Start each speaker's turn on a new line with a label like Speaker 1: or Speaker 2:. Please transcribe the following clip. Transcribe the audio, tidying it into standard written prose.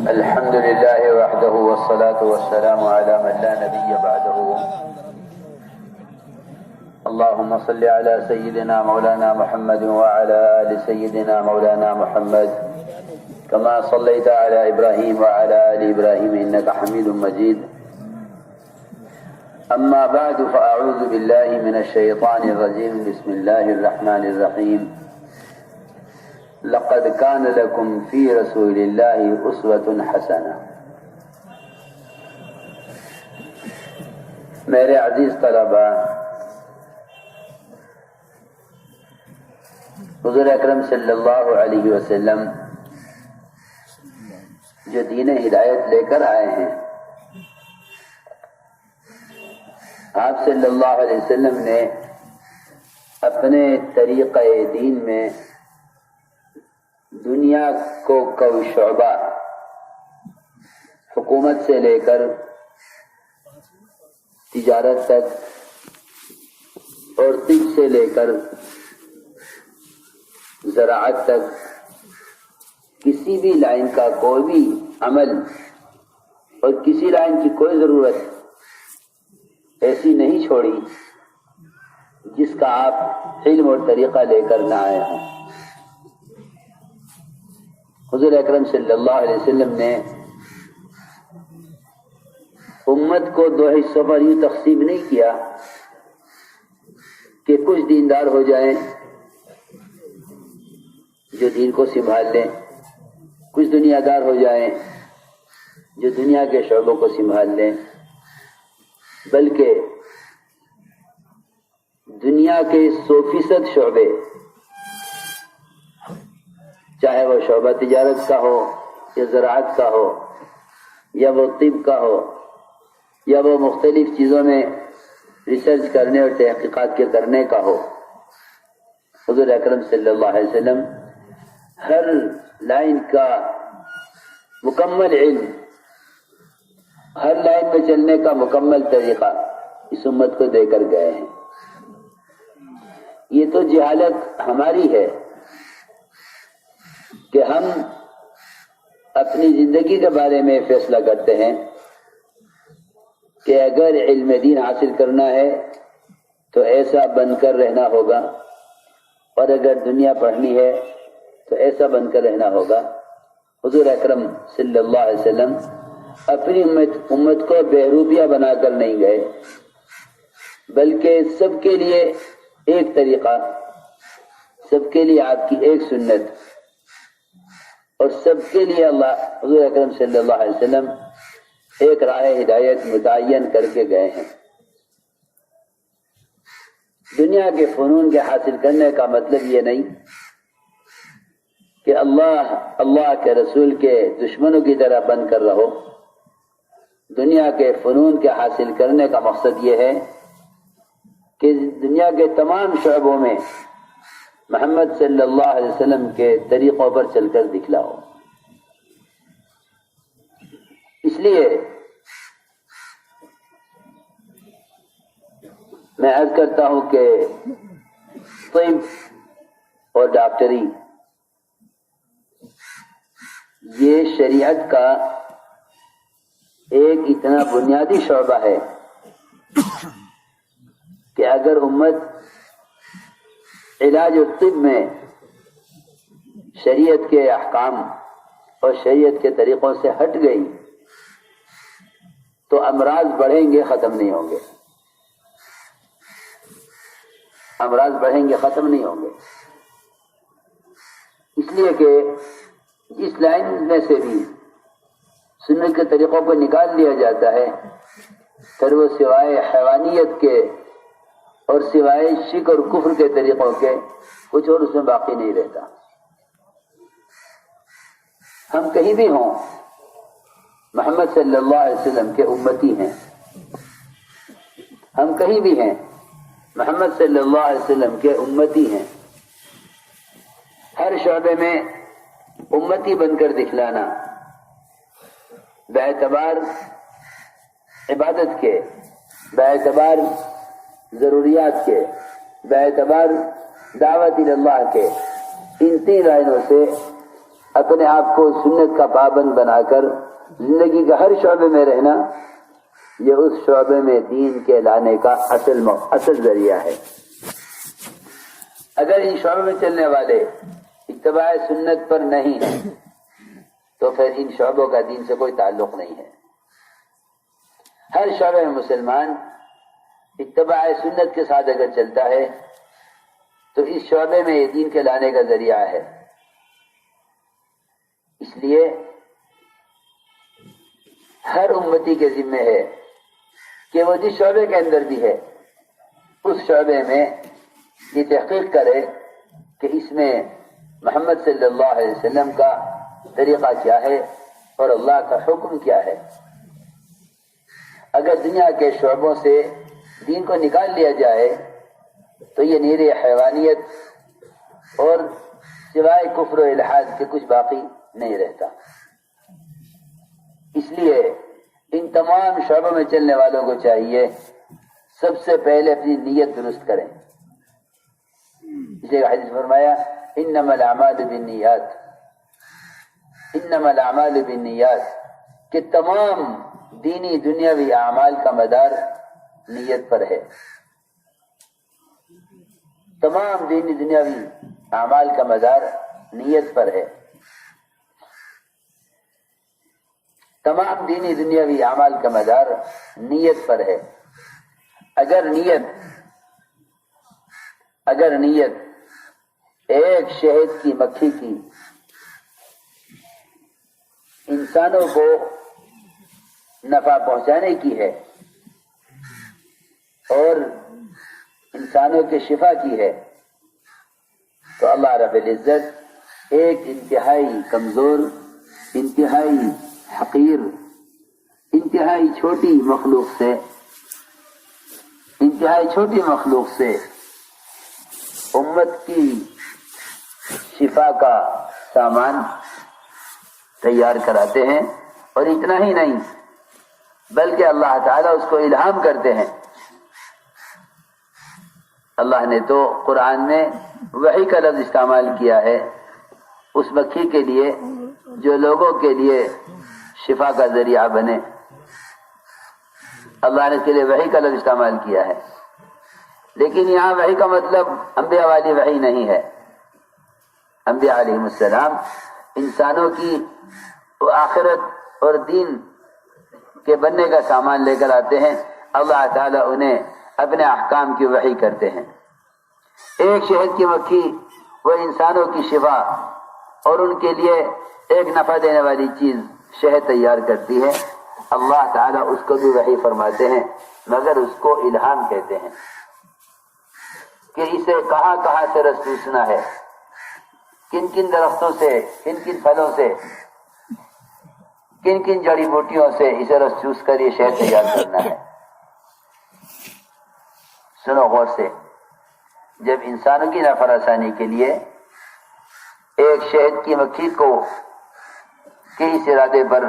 Speaker 1: الحمد لله وحده والصلاة والسلام على من لا نبي بعده. اللهم صل على سيدنا مولانا محمد وعلى آل سيدنا مولانا محمد كما صليت على إبراهيم وعلى آل إبراهيم إنك حميد مجيد. أما بعد فأعوذ بالله من الشيطان الرجيم. بسم الله الرحمن الرحيم. لقد كان لكم في رسول الله أسوة حسنة. میرے عزیز طلباء، حضور اکرم صلی اللہ علیہ وسلم جو دین ہدایت لے کر آئے ہیں، آپ صلی اللہ علیہ وسلم نے اپنے طریقہ دین میں دنیا کو کوئی شعبہ، حکومت سے لے کر تجارت تک اور طب سے لے کر زراعت تک، کسی بھی لائن کا کوئی بھی عمل اور کسی لائن کی کوئی ضرورت ایسی نہیں چھوڑی جس کا آپ علم اور طریقہ لے کر نہ آئے ہوں. حضور اکرم صلی اللہ علیہ وسلم نے امت کو دو حصوں پر یوں تقسیم نہیں کیا کہ کچھ دیندار ہو جائیں جو دین کو سنبھال لیں، کچھ دنیا دار ہو جائیں جو دنیا کے شعبوں کو سنبھال لیں، بلکہ دنیا کے 100% شعبے، چاہے وہ شعبہ تجارت کا ہو یا زراعت کا ہو یا وہ طب کا ہو یا وہ مختلف چیزوں میں ریسرچ کرنے اور تحقیقات کے کرنے کا ہو، حضور اکرم صلی اللہ علیہ وسلم ہر لائن کا مکمل علم، ہر لائن میں چلنے کا مکمل طریقہ اس امت کو دے کر گئے ہیں. یہ تو جہالت ہماری ہے کہ ہم اپنی زندگی کے بارے میں فیصلہ کرتے ہیں کہ اگر علم دین حاصل کرنا ہے تو ایسا بن کر رہنا ہوگا، اور اگر دنیا پڑھنی ہے تو ایسا بن کر رہنا ہوگا. حضور اکرم صلی اللہ علیہ وسلم اپنی امت کو بہروپیہ بنا کر نہیں گئے، بلکہ سب کے لیے ایک طریقہ، سب کے لیے آپ کی ایک سنت، اور سب کے لیے حضور اکرم صلی اللہ علیہ وسلم ایک راہ ہدایت متعین کر کے گئے ہیں. دنیا کے فنون کے حاصل کرنے کا مطلب یہ نہیں کہ اللہ کے رسول کے دشمنوں کی طرح بن کر رہو. دنیا کے فنون کے حاصل کرنے کا مقصد یہ ہے کہ دنیا کے تمام شعبوں میں محمد صلی اللہ علیہ وسلم کے طریقوں پر چل کر دکھلاؤ. اس لیے میں عرض کرتا ہوں کہ طب اور ڈاکٹری یہ شریعت کا ایک اتنا بنیادی شعبہ ہے کہ اگر امت علاج اور طب میں شریعت کے احکام اور شریعت کے طریقوں سے ہٹ گئی تو امراض بڑھیں گے، ختم نہیں ہوں گے. امراض بڑھیں گے، ختم نہیں ہوں گے. اس لیے کہ اس لائن میں سے بھی سنت کے طریقوں کو نکال لیا جاتا ہے، پھر وہ سوائے حیوانیت کے اور سوائے شرک اور کفر کے طریقوں کے کچھ اور اس میں باقی نہیں رہتا. ہم کہیں بھی ہوں محمد صلی اللہ علیہ وسلم کے امتی ہیں، ہم کہیں بھی ہیں محمد صلی اللہ علیہ وسلم کے امتی ہیں. ہر شعبے میں امتی بن کر دکھلانا باعتبار عبادت کے، باعتبار ضروریات کے، باعتبار دعوت اللہ کے، ان 3 لائنوں سے اپنے آپ کو سنت کا پابند بنا کر زندگی کے ہر شعبے میں رہنا، یہ اس شعبے میں دین کے لانے کا اصل ذریعہ ہے۔ اگر ان شعبے میں چلنے والے اتباع سنت پر نہیں ہیں تو پھر ان شعبوں کا دین سے کوئی تعلق نہیں ہے۔ ہر شعبے میں مسلمان اتباع سنت کے ساتھ اگر چلتا ہے تو اس شعبے میں یہ دین کے لانے کا ذریعہ ہے۔ اس لیے ہر امتی کے ذمہ ہے کہ وہ جس شعبے کے اندر بھی ہے اس شعبے میں یہ تحقیق کرے کہ اس میں محمد صلی اللہ علیہ وسلم کا طریقہ کیا ہے اور اللہ کا حکم کیا ہے۔ اگر دنیا کے شعبوں سے دین کو نکال لیا جائے تو یہ نیر حیوانیت اور سوائے کفر و الحاد کے کچھ باقی نہیں رہتا۔ اس لیے ان تمام شعبوں میں چلنے والوں کو چاہیے سب سے پہلے اپنی نیت درست کریں۔ اس لیے حدیث فرمایا انما الاعمال بالنیات، انما الاعمال بالنیات، کہ تمام دینی دنیاوی اعمال کا مدار نیت پر ہے۔ تمام دینی دنیاوی اعمال کا مدار نیت پر ہے۔ تمام دینی دنیاوی اعمال کا مدار نیت پر ہے۔ اگر نیت ایک شہد کی مکھی کی انسانوں کو نفع پہنچانے کی ہے اور انسانوں کے شفا کی ہے تو اللہ رب العزت ایک انتہائی کمزور، انتہائی حقیر، انتہائی چھوٹی مخلوق سے امت کی شفا کا سامان تیار کراتے ہیں، اور اتنا ہی نہیں بلکہ اللہ تعالیٰ اس کو الہام کرتے ہیں۔ اللہ نے تو قرآن میں وحی کا لفظ استعمال کیا ہے اس مکھی کے لیے جو لوگوں کے لیے شفا کا ذریعہ بنے۔ اللہ نے اس کے لیے وحی کا لفظ استعمال کیا ہے، لیکن یہاں وحی کا مطلب انبیاء والی وحی نہیں ہے۔ انبیاء علیہ السلام انسانوں کی آخرت اور دین کے بننے کا سامان لے کر آتے ہیں، اللہ تعالیٰ انہیں اپنے احکام کی وحی کرتے ہیں۔ ایک شہد کی مکھی وہ انسانوں کی شفا اور ان کے لیے ایک نفع دینے والی چیز شہد تیار کرتی ہے، اللہ تعالیٰ اس کو بھی وحی فرماتے ہیں، مگر اس کو الہام کہتے ہیں کہ اسے کہاں کہاں سے رس چوسنا ہے، کن کن درختوں سے، کن کن پھلوں سے، کن کن جڑی بوٹیوں سے اسے رس چوس کر یہ شہد تیار کرنا ہے۔ سنو غور سے، جب انسانوں کی نفع رسانی کے لیے ایک شہد کی مکھی کو کے اس ارادے پر